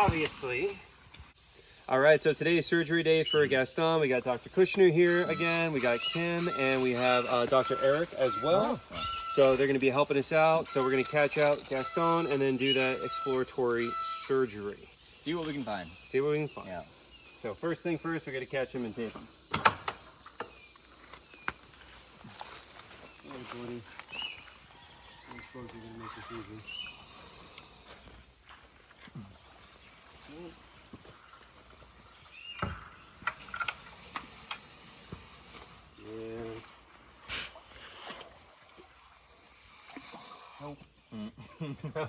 obviously. All right, so today's surgery day for Gaston. We got Dr. Kushnir here again. We got Kim, and we have Dr. Eric as well. So they're gonna be helping us out. So we're gonna catch out Gaston and then do that exploratory surgery. See what we can find. See what we can find. Yeah. So first thing first, we gotta catch him and tape him. Hey, buddy. I suppose you're gonna make this easy. Yeah. Nope.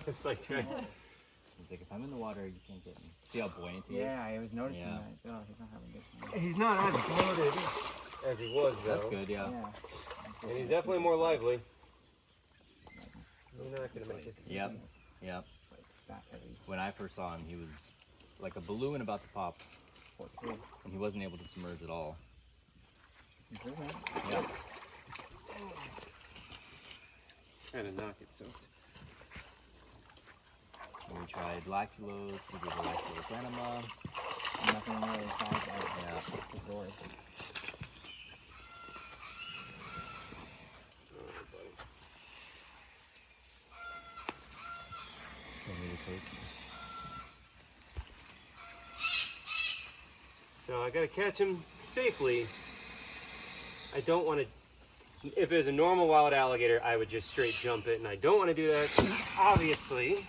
It's like trying. It's like if I'm in the water, you can't get me. See how buoyant he is? Yeah, I was noticing that. Oh, he's not having a good time. He's not as bloated as he was, though. That's good, yeah. And he's definitely more lively. You're not gonna make this easy. Yep. Yep. When I first saw him, he was like a balloon about to pop, and he wasn't able to submerge at all. Yep. Kind of not get soaked. And we tried lactulose, we did a lactulose enema. Nothing really caused the door. So I gotta catch him safely. I don't want to. If it was a normal wild alligator, I would just straight jump it, and I don't want to do that, obviously.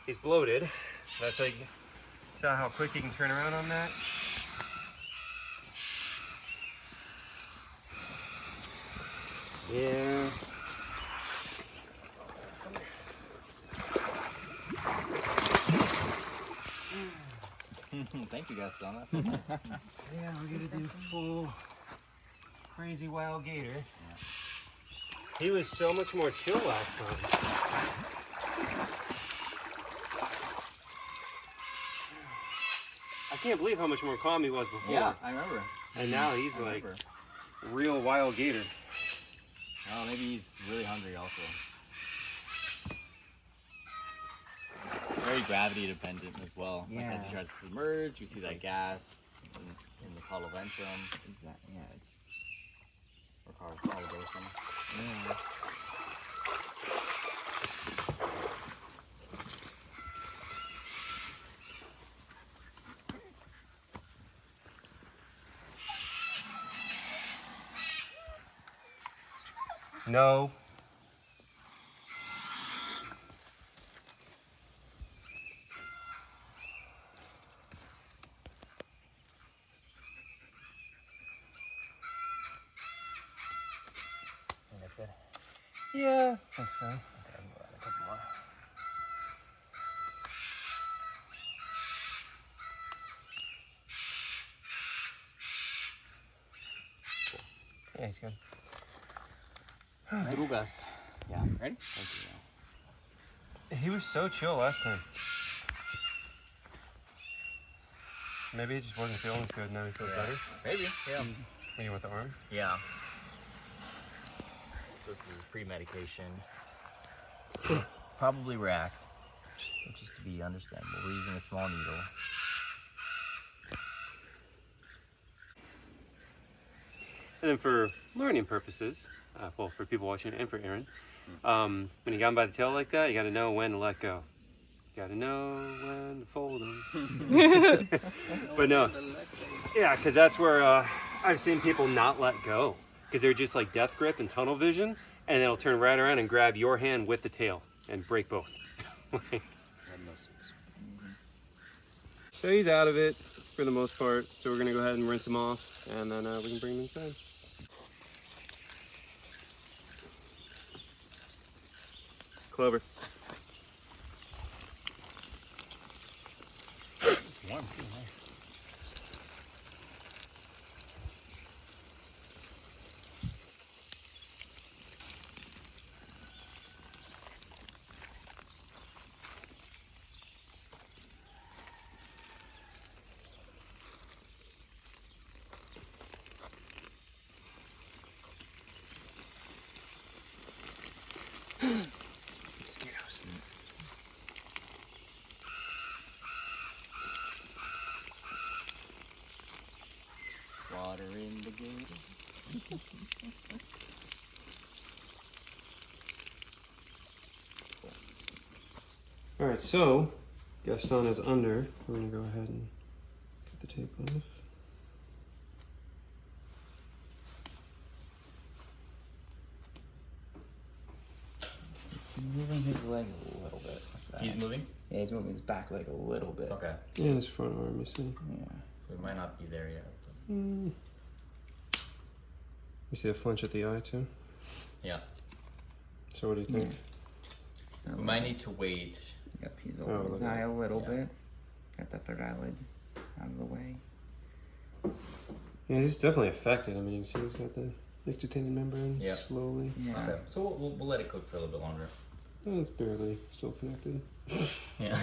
He's bloated. That's like, saw how quick he can turn around on that. Yeah. Thank you, Gaston. That felt nice. Yeah, we're gonna do full crazy wild gator. Yeah. He was so much more chill last time. I can't believe how much more calm he was before. Yeah, I remember. And now he's like real wild gator. Oh, maybe he's really hungry also. Very gravity dependent as well. Like as he tries to submerge, you see that gas in the caudal ventrum. Is that, Or caudal dorsum. yeah. No. That's good. Yeah, I think so. Okay, we'll add a couple more. Cool. Yeah, he's good. Drugas. Yeah, ready? Thank you. He was so chill last time. Maybe he just wasn't feeling good, now he feels better. Maybe, yeah. When you want the arm? Yeah. This is pre-medication. Probably racked, which is to be understandable. We're using a small needle. And then for learning purposes, well, for people watching and for Aaron, when you got him by the tail like that, you got to know when to let go. You got to know when to fold him. But no, yeah, because that's where I've seen people not let go. Because they're just like death grip and tunnel vision, and it'll turn right around and grab your hand with the tail and break both. So he's out of it for the most part. So we're gonna go ahead and rinse him off, and then we can bring him inside. Clover. It's warm too, nice. All right, so Gaston is under. We're gonna go ahead and get the tape off. He's moving his leg a little bit. Like that. He's moving? Yeah, he's moving his back leg a little bit. Okay. And his front arm, you see. Yeah. We might not be there yet. You see a flinch at the eye too. Yeah. So what do you think? We might need to wait. Yep, he's over his okay. eye a little Yeah. bit. Got that third eyelid out of the way. Yeah, he's definitely affected. I mean, you can see he's got the nictitated membrane Yeah. slowly. Yeah. Okay. So we'll let it cook for a little bit longer. Oh, it's barely still connected. Yeah.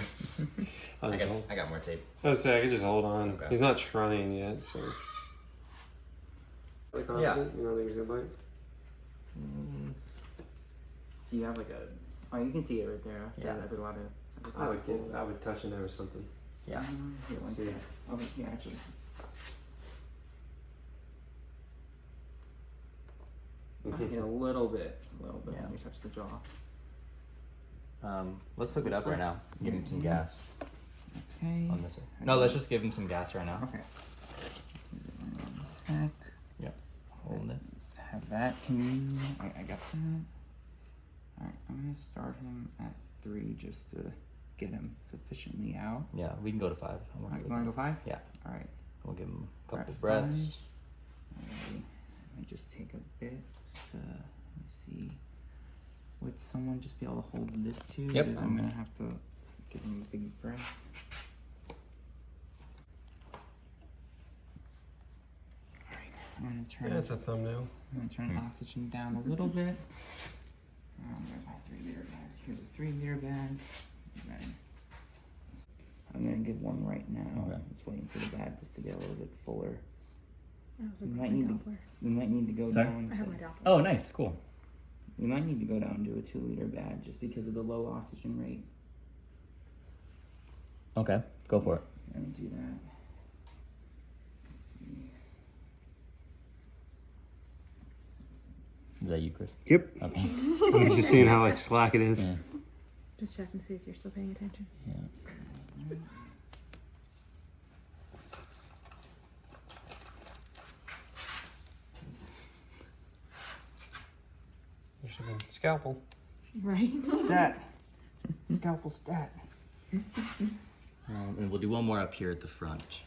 I'll I just hold. got more tape. I would say I could just hold on. Okay. He's not trying yet, so. Yeah. You don't think he's gonna bite? Do you have like a? Oh, you can see it right there. Yeah. Every lot of. I would touch in there or something. Yeah. Here, one See. sec. Oh, yeah, actually. Yeah, a little bit Yeah. when you touch the jaw. Let's hook it up right now. Give him some gas Okay. on this. No, let's just give him some gas right now. Okay. One sec. Yep. Holding it. Have that. Can you? I got that. All right. I'm gonna start him at 3 just to get him sufficiently out. Yeah, we can go to 5. I'm All okay right. You with wanna that. go 5? Yeah. All right. We'll give him a couple Alright, breaths. Alrighty. Let me just take a bit just to let me see. Would someone just be able to hold this too? Yep. Because I'm gonna have to give him a big breath. Alright, I'm gonna turn. Yeah, it's a thumbnail. I'm gonna turn oxygen down a little bit. There's my 3-liter bag. Here's a 3-liter bag. And then I'm gonna give one right now. Okay. Just waiting for the bag just to get a little bit fuller. I was We looking might at my need to. Doppler. We might need to go Sorry? down. I have to- my Doppler. Oh, nice. Cool. We might need to go down to a 2-liter bag just because of the low oxygen rate. Okay. Go for it. Let me do that. Let's see. Is that you, Chris? Yep. Okay. I'm just seeing how like slack it is. Yeah. Just checking to see if you're still paying attention. Yeah. There should be a scalpel. Right? Stat. Scalpel stat. And we'll do one more up here at the front.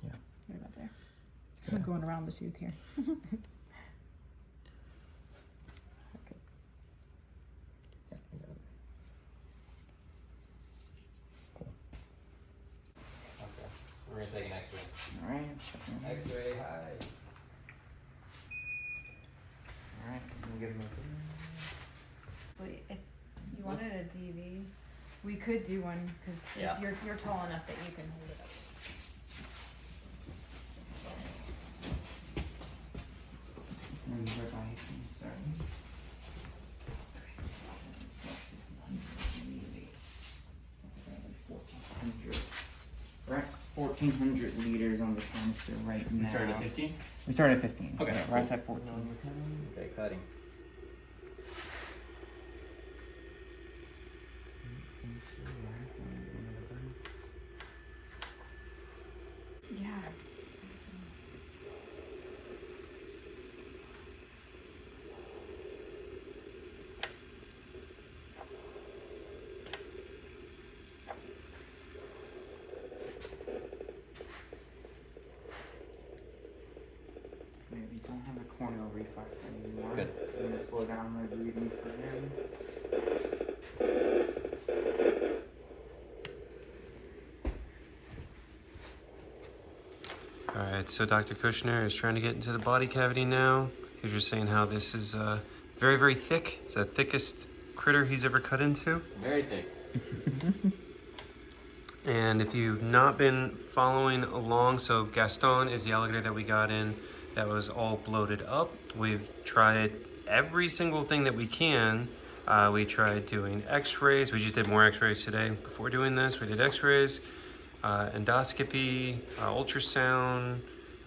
Yeah. Right about there. Yeah. I'm going around the tooth here. Yeah, I got it. Cool. Okay. We're gonna take an X-ray. Alright. X-ray, hi. Alright. I'm gonna give him Wait, if you wanted a DV, we could do one because Yeah. you're tall enough that you can hold it up. This name's right by him. Sorry. We're at 1,400 liters on the canister right now. We started at 15? We started at 15. Okay, So cool. we're at 14. Okay, cutting. Yeah. We don't have a corneal reflex anymore. Good. I'm gonna slow down my breathing for him. All right, so Dr. Kushnir is trying to get into the body cavity now. He was just saying how this is very, very thick. It's the thickest critter he's ever cut into. Very thick. And if you've not been following along, so Gaston is the alligator that we got in that was all bloated up. We've tried every single thing that we can We tried doing x-rays. We just did more x-rays today. Before doing this, we did x-rays, endoscopy, ultrasound,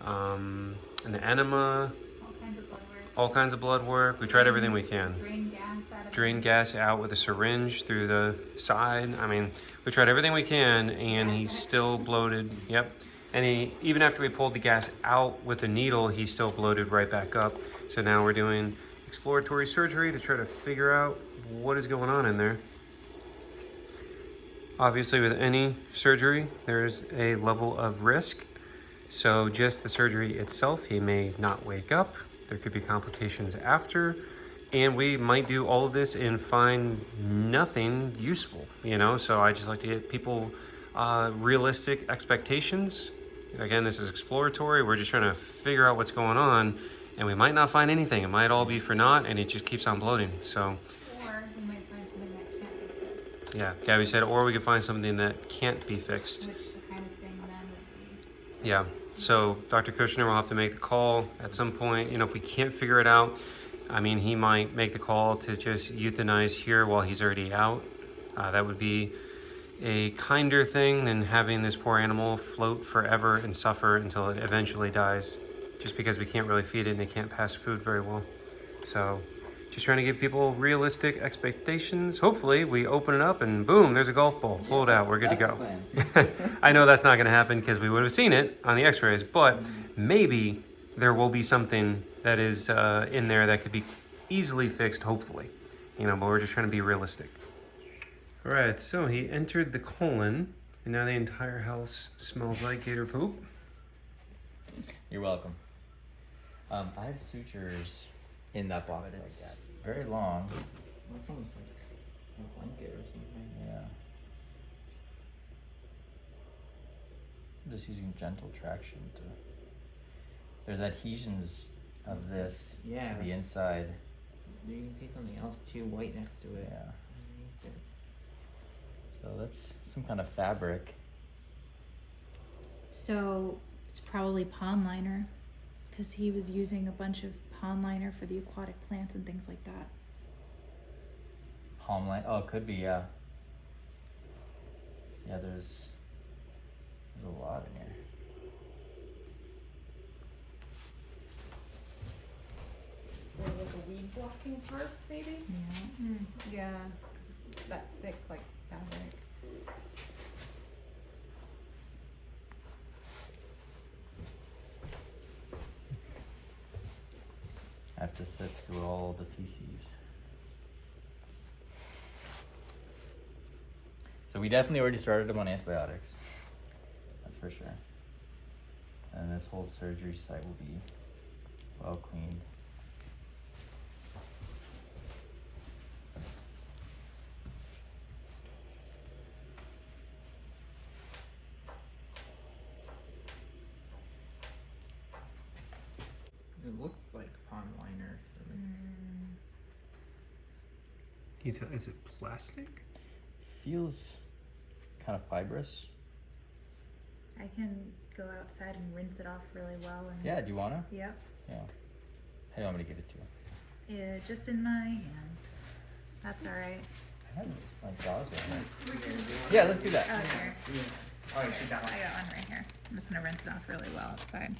an enema, All kinds of blood work. all kinds of blood work. We tried everything we can. Drain gas out of Drain him. gas out with a syringe through the side. I mean, we tried everything we can, and he's still bloated. Yep. And even after we pulled the gas out with a needle, he still bloated right back up. So now we're doing exploratory surgery to try to figure out what is going on in there. Obviously, with any surgery, there's a level of risk. So just the surgery itself, he may not wake up. There could be complications after. And we might do all of this and find nothing useful, you know? So I just like to get people realistic expectations. Again, this is exploratory. We're just trying to figure out what's going on, and we might not find anything. It might all be for naught, and it just keeps on bloating. So, Or we might find something that can't be fixed. yeah, Gabby said, or we could find something that can't be fixed. Which the kindest thing then would be. Yeah, so Dr. Kushnir will have to make the call at some point. You know, if we can't figure it out, I mean, he might make the call to just euthanize here while he's already out. That would be a kinder thing than having this poor animal float forever and suffer until it eventually dies, just because we can't really feed it and it can't pass food very well. So just trying to give people realistic expectations. Hopefully we open it up and boom, there's a golf ball. Pull it out, we're good to go. I know that's not gonna happen because we would have seen it on the x-rays, but maybe there will be something that is in there that could be easily fixed, hopefully. You know, but we're just trying to be realistic. All right, so he entered the colon, and now the entire house smells like gator poop. You're welcome. I have sutures in that box But like it's that. Very long. Well, it's almost like a blanket or something. Yeah. I'm just using gentle traction to. There's adhesions of this Yeah. to the inside. You can see something else too, white next to it. Yeah. Underneath it. So that's some kind of fabric. So it's probably pond liner, because he was using a bunch of pond liner for the aquatic plants and things like that. Palm line. Oh, it could be, yeah. Yeah, there's a lot in here. Or like a weed blocking tarp, maybe? Yeah. Yeah, 'cause it's that thick, like fabric. I have to sift through all the feces. So we definitely already started him on antibiotics. That's for sure. And this whole surgery site will be well cleaned. It looks like pond liner. Is it plastic? Feels kind of fibrous. I can go outside and rinse it off really well. And Yeah, do you wanna? Yep. Yeah. How do you want me to give it to you? Yeah, just in my hands. That's all right. I have my jaws right here. Yeah, let's do that. Oh, here. Oh, you should that one. I got one right here. I'm just gonna rinse it off really well outside.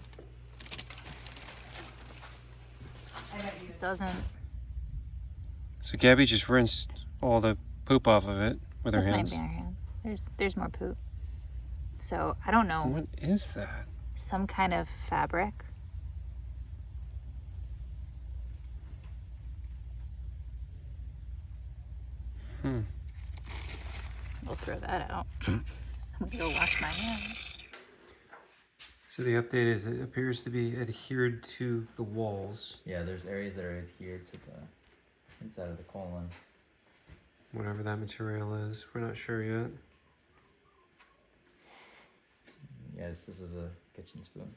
It doesn't. So Gabby just rinsed all the poop off of it with her With hands. my bare hands. There's more poop. So I don't know. What is that? Some kind of fabric. We'll throw that out. I'm gonna go wash my hands. So the update is it appears to be adhered to the walls, Yeah, there's areas that are adhered to the inside of the colon. whatever that material is. We're not sure yet. Yes, this is a kitchen spoon.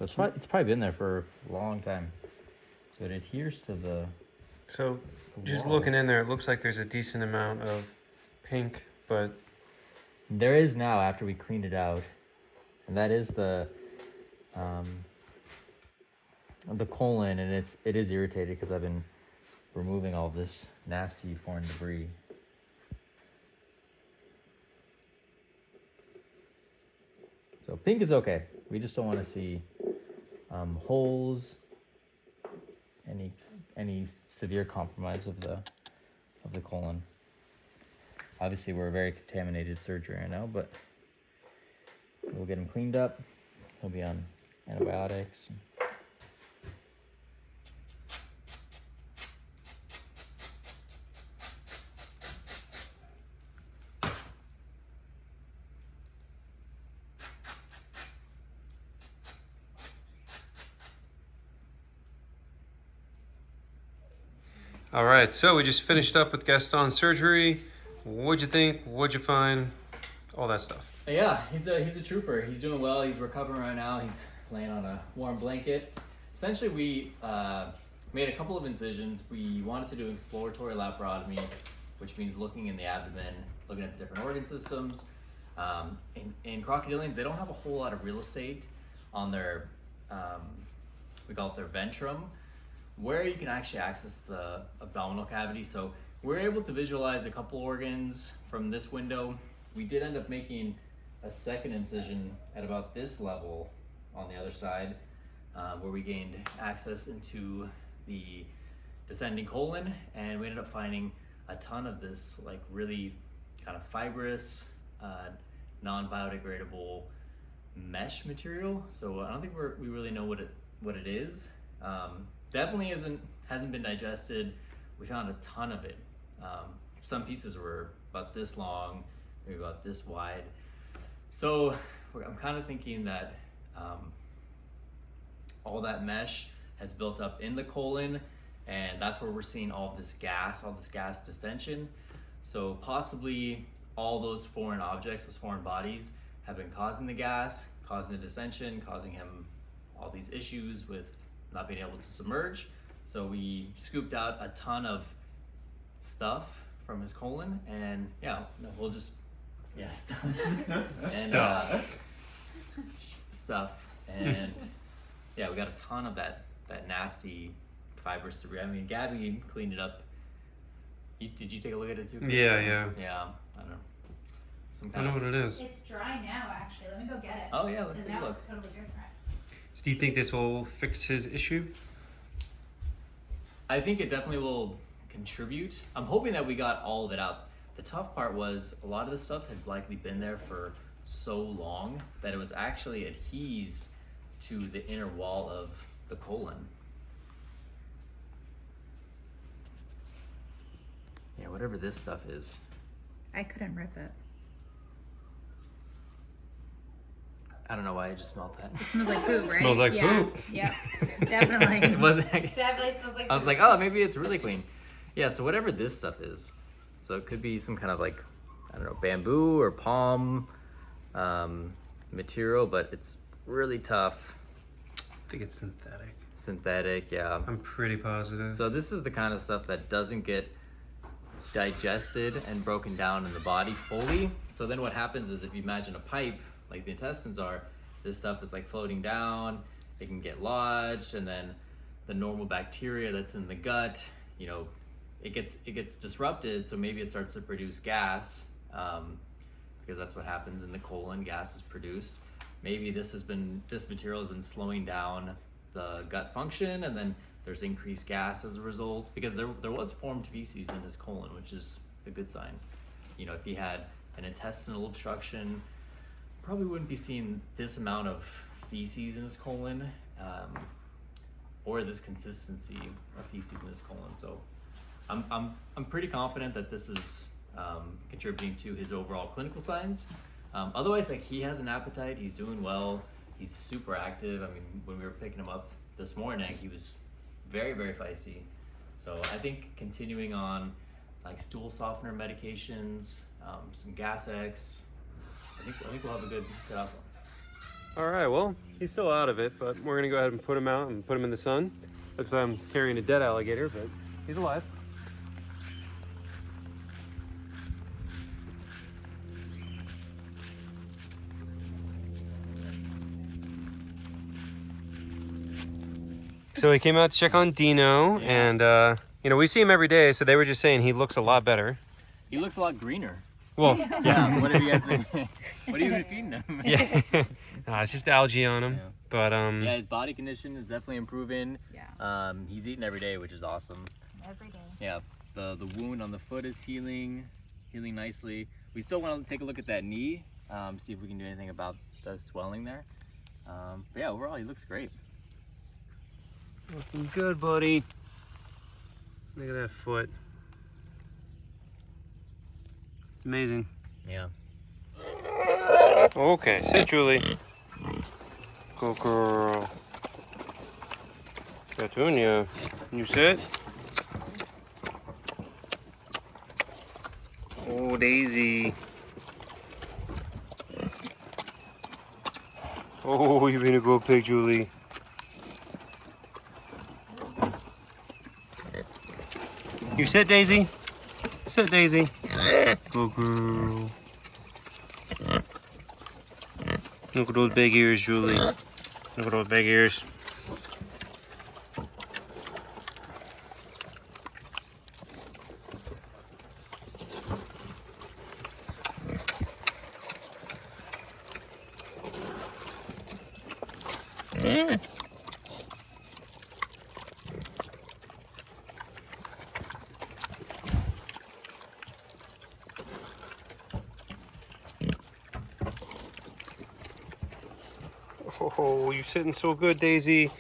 So it's probably been there for a long time. So it adheres to the So just walls. looking in there, it looks like there's a decent amount of pink, but There is now after we cleaned it out, and that is the colon, and it is irritated because I've been removing all this nasty foreign debris. So pink is okay. We just don't want to see holes, any severe compromise of the colon. Obviously, we're a very contaminated surgery right now, but we'll get him cleaned up. He'll be on antibiotics. all right. So we just finished up with Gaston's surgery. What'd you think? What'd you find? All that stuff. Yeah, he's a trooper. He's doing well. He's recovering right now. He's laying on a warm blanket. Essentially, we made a couple of incisions. We wanted to do exploratory laparotomy, which means looking in the abdomen, looking at the different organ systems. In crocodilians, they don't have a whole lot of real estate on their, we call it their ventrum, where you can actually access the abdominal cavity. So we're able to visualize a couple organs from this window. We did end up making a second incision at about this level on the other side, where we gained access into the descending colon, and we ended up finding a ton of this like really kind of fibrous, non-biodegradable mesh material. So I don't think we really know what it is. Definitely hasn't been digested. We found a ton of it. Some pieces were about this long, maybe about this wide. So I'm kind of thinking that all that mesh has built up in the colon, and that's where we're seeing all this gas distension. So possibly all those foreign objects, those foreign bodies, have been causing the gas, causing the dissension, causing him all these issues with not being able to submerge. So we scooped out a ton of stuff from his colon, and yeah, we'll just stuff. And yeah, we got a ton of that nasty fibrous debris. I mean, Gabby cleaned it up. Did you take a look at it too? Yeah. Yeah, I don't know. I know what it is. It's dry now, actually. Let me go get it. Oh yeah, let's Because take now a it look. looks totally different. So do you think this will fix his issue? I think it definitely will contribute. I'm hoping that we got all of it out. The tough part was a lot of the stuff had likely been there for so long that it was actually adhesed to the inner wall of the colon. Yeah, whatever this stuff is. I couldn't rip it. I don't know why I just smelled that. It smells like poop, right? Smells like yeah. poop. Yep. Definitely. It wasn't. Definitely smells like I was like, oh, maybe it's really clean. Yeah, so whatever this stuff is. So it could be some kind of like, I don't know, bamboo or palm material, but it's really tough. I think it's synthetic. Synthetic, yeah. I'm pretty positive. So this is the kind of stuff that doesn't get digested and broken down in the body fully. So then what happens is if you imagine a pipe, like the intestines are, this stuff is like floating down, it can get lodged, and then the normal bacteria that's in the gut, you know, it gets disrupted, so maybe it starts to produce gas, because that's what happens in the colon, gas is produced. Maybe this material has been slowing down the gut function, and then there's increased gas as a result, because there was formed feces in his colon, which is a good sign. You know, if he had an intestinal obstruction, probably wouldn't be seeing this amount of feces in his colon, or this consistency of feces in his colon. So I'm pretty confident that this is contributing to his overall clinical signs. Otherwise, like, he has an appetite, he's doing well, he's super active. I mean, when we were picking him up this morning, he was very, very feisty. So I think continuing on like stool softener medications, some Gas X, I think we'll have a good outcome. All right, well, he's still out of it, but we're gonna go ahead and put him out and put him in the sun. Looks like I'm carrying a dead alligator, but he's alive. So he came out to check on Dino, and you know, we see him every day, so they were just saying he looks a lot better. He looks a lot greener. Well, Yeah. What have you guys been? What have you been feeding him? yeah, it's just algae on him, Yeah. but Yeah, his body condition is definitely improving. Yeah. He's eating every day, which is awesome. Every day. Yeah, the wound on the foot is healing nicely. We still want to take a look at that knee, see if we can do anything about the swelling there. But yeah, overall he looks great. looking good, buddy. Look at that foot. Amazing. Yeah. Okay, sit, Julie. Good girl. Petunia, you sit? Oh, Daisy. Oh, you've been a good pig, Julie. You sit, Daisy. Sit, Daisy. Good girl. Look at those big ears, Julie. Look at those big ears. Oh, you're sitting so good, Daisy.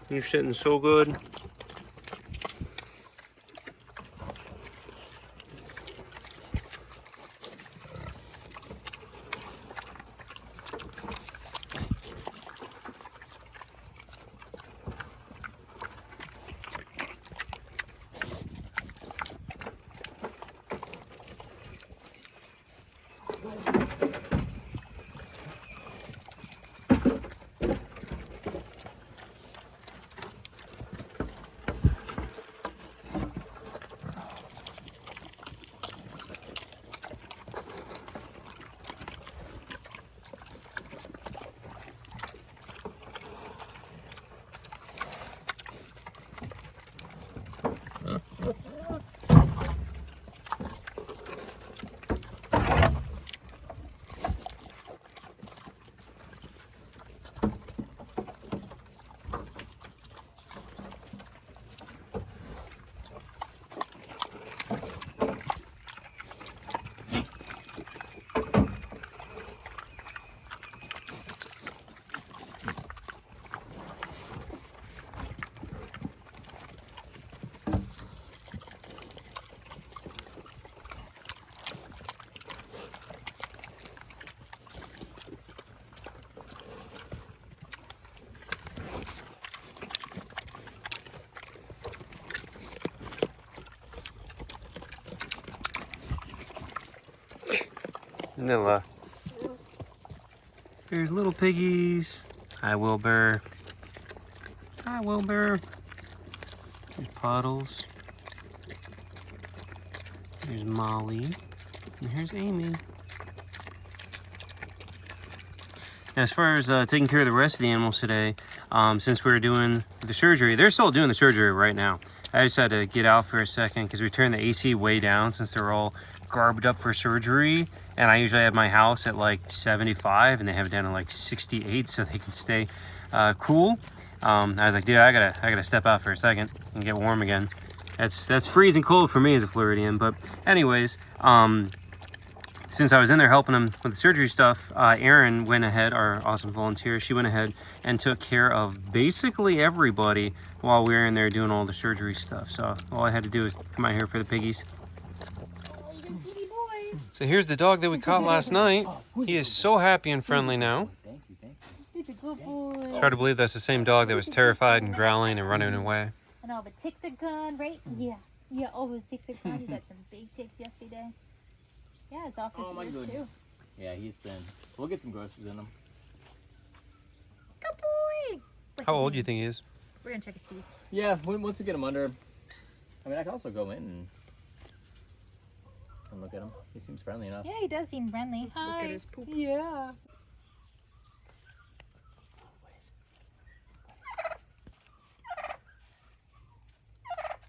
You're sitting so good. Vanilla. Here's little piggies. Hi, Wilbur. Hi, Wilbur. Here's Puddles. Here's Molly. And here's Amy. As far as taking care of the rest of the animals today, since we were doing the surgery, they're still doing the surgery right now. I just had to get out for a second because we turned the AC way down since they're all garbed up for surgery. And I usually have my house at like 75 and they have it down to like 68 so they can stay cool. I was like, dude, I gotta step out for a second and get warm again. That's freezing cold for me as a Floridian. But anyways, since I was in there helping them with the surgery stuff, Erin went ahead, our awesome volunteer, she went ahead and took care of basically everybody while we were in there doing all the surgery stuff. So all I had to do is come out here for the piggies. So here's the dog that we caught last night. He is so happy and friendly now. Thank you. He's a good boy. It's hard to believe that's the same dog that was terrified and growling and running away. And all the ticks are gone, right? Yeah. Yeah, all those ticks are gone. You got some big ticks yesterday. Yeah, it's off his Oh my ears, goodness. too. Yeah, he's thin. We'll get some groceries in him. Good boy. What's How his old do you name? think he is? We're gonna check his teeth. Yeah, once we get him under, I mean, I can also go in and look at him. He seems friendly enough. Yeah, he does seem friendly. Hi. Look at his poop. Yeah.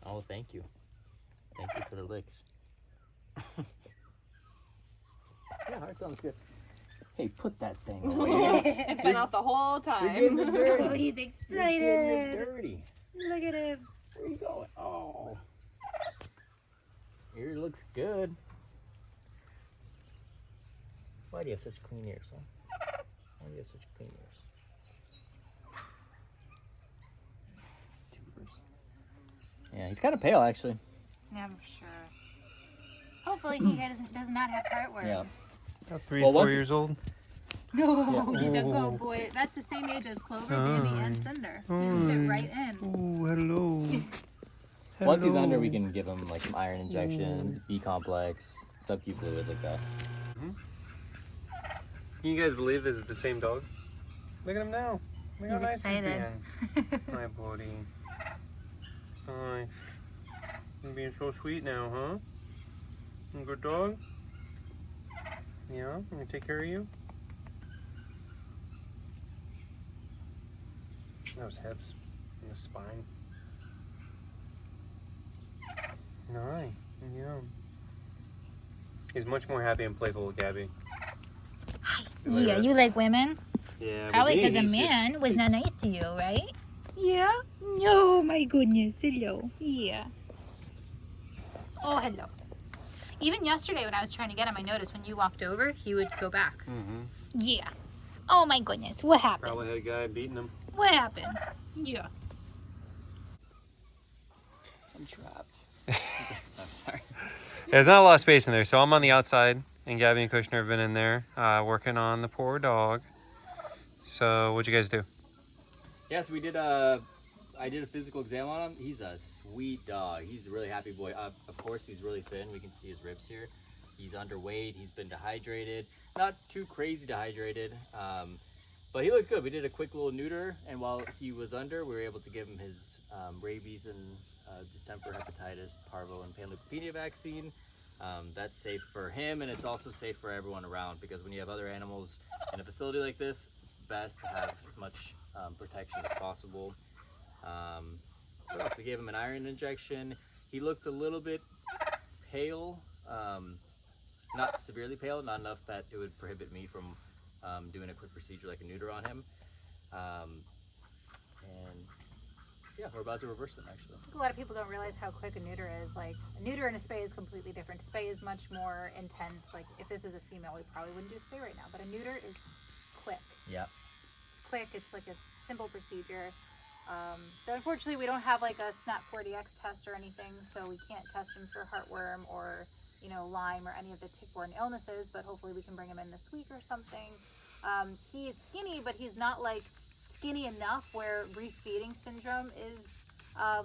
Oh, thank you. Thank you for the licks. Yeah, heart sounds good. Hey, put that thing away. It's been out the whole You're getting time. it dirty. Oh, he's You're getting it excited. dirty. Look at him. Where you going? Oh. Ear looks good. Why do you have such clean ears, huh? Why do you have such clean ears? Yeah, he's kind of pale, actually. Yeah, I'm sure. Hopefully he does not have heartworms. Yeah. About 3 Well, or 4 once- years old. No, he don't go, boy. That's the same age as Clover, Baby, and Cinder. He'll fit right in. Oh, hello. Once he's under, we can give him like some iron injections, B complex, sub-Q fluids like that. Can you guys believe this is the same dog? Look at him now. Look He's how nice excited. He's being. Hi, buddy. Hi. You're being so sweet now, huh? You good dog? Yeah? I'm gonna take care of you? Those hips and the spine. Hi. Yeah. He's much more happy and playful with Gabby. Yeah, you like women? Yeah. Probably with me, because a he's man just- was not nice to you, right? Yeah? No, my goodness. Hello. Yeah. Oh, hello. Even yesterday when I was trying to get him, I noticed when you walked over, he would go back. Mhm. Yeah. Oh, my goodness. What happened? Probably had a guy beating him. What happened? Yeah. I'm trapped. I'm sorry. There's not a lot of space in there, so I'm on the outside, and Gabby and Kushnir have been in there working on the poor dog. So, what'd you guys do? Yeah, so we did I did a physical exam on him. He's a sweet dog. He's a really happy boy. Of course, he's really thin. We can see his ribs here. He's underweight. He's been dehydrated. Not too crazy dehydrated, but he looked good. We did a quick little neuter, and while he was under, we were able to give him his rabies and distemper, hepatitis, parvo, and panleukopenia vaccine. That's safe for him, and it's also safe for everyone around, because when you have other animals in a facility like this, it's best to have as much protection as possible. What else? We gave him an iron injection. He looked a little bit pale, not severely pale, not enough that it would prohibit me from doing a quick procedure like a neuter on him. And yeah, we're about to reverse them actually. I think a lot of people don't realize how quick a neuter is. Like, a neuter and a spay is completely different. Spay is much more intense. Like, if this was a female, we probably wouldn't do a spay right now. But a neuter is quick. Yeah. It's quick. It's like a simple procedure. So unfortunately, we don't have like a SNAP 40X test or anything, so we can't test him for heartworm or, you know, Lyme or any of the tick-borne illnesses. But hopefully, we can bring him in this week or something. He's skinny, but he's not like skinny enough where refeeding syndrome is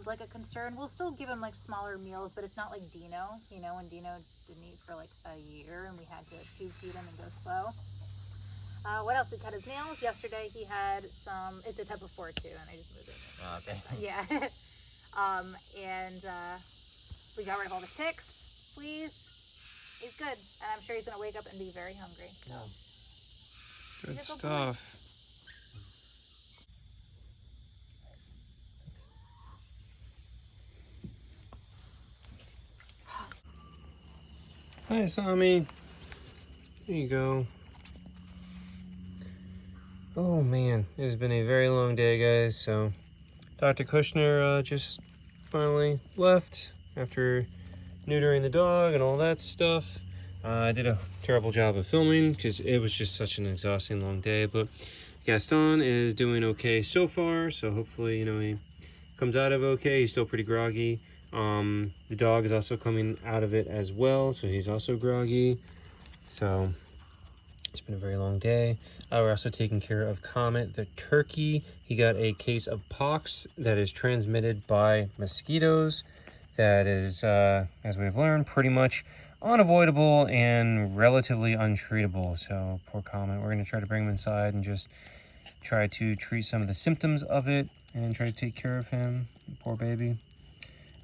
like a concern. We'll still give him like smaller meals, but it's not like Dino. You know, when Dino didn't eat for like a year and we had to tube feed him and go slow. What else? We cut his nails. Yesterday he had some, it's a type of 4 too, and I just moved it. Okay. Yeah. And we got rid of all the ticks, fleas. He's good. And I'm sure he's going to wake up and be very hungry. So. Good He's a good stuff. Hi, Sammy. There you go. Oh man, it has been a very long day, guys. So, Dr. Kushnir just finally left after neutering the dog and all that stuff. I did a terrible job of filming because it was just such an exhausting long day. But Gaston is doing okay so far, so hopefully, you know, he comes out of okay. He's still pretty groggy. The dog is also coming out of it as well, so he's also groggy. So it's been a very long day. We're also taking care of Comet the turkey. He got a case of pox that is transmitted by mosquitoes. That is, as we've learned, pretty much unavoidable and relatively untreatable. So poor Comet. We're going to try to bring him inside and just try to treat some of the symptoms of it and try to take care of him. Poor baby.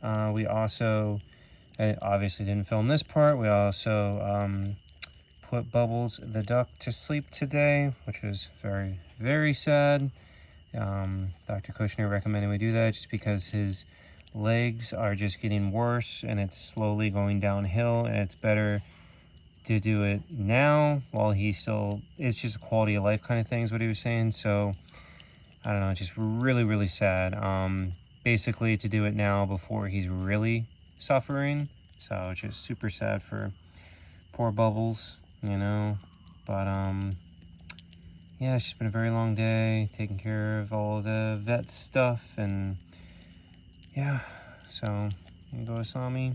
We also, I obviously didn't film this part, we also put Bubbles the duck to sleep today, which was very, very sad. Dr. Kushnir recommended we do that just because his legs are just getting worse and it's slowly going downhill, and it's better to do it now while he still, it's just a quality of life kind of thing is what he was saying. So I don't know, just really, really sad. Basically to do it now before he's really suffering. So just super sad for poor Bubbles, you know. But yeah, it's just been a very long day taking care of all the vet stuff, and yeah, so I'm gonna go to Sami.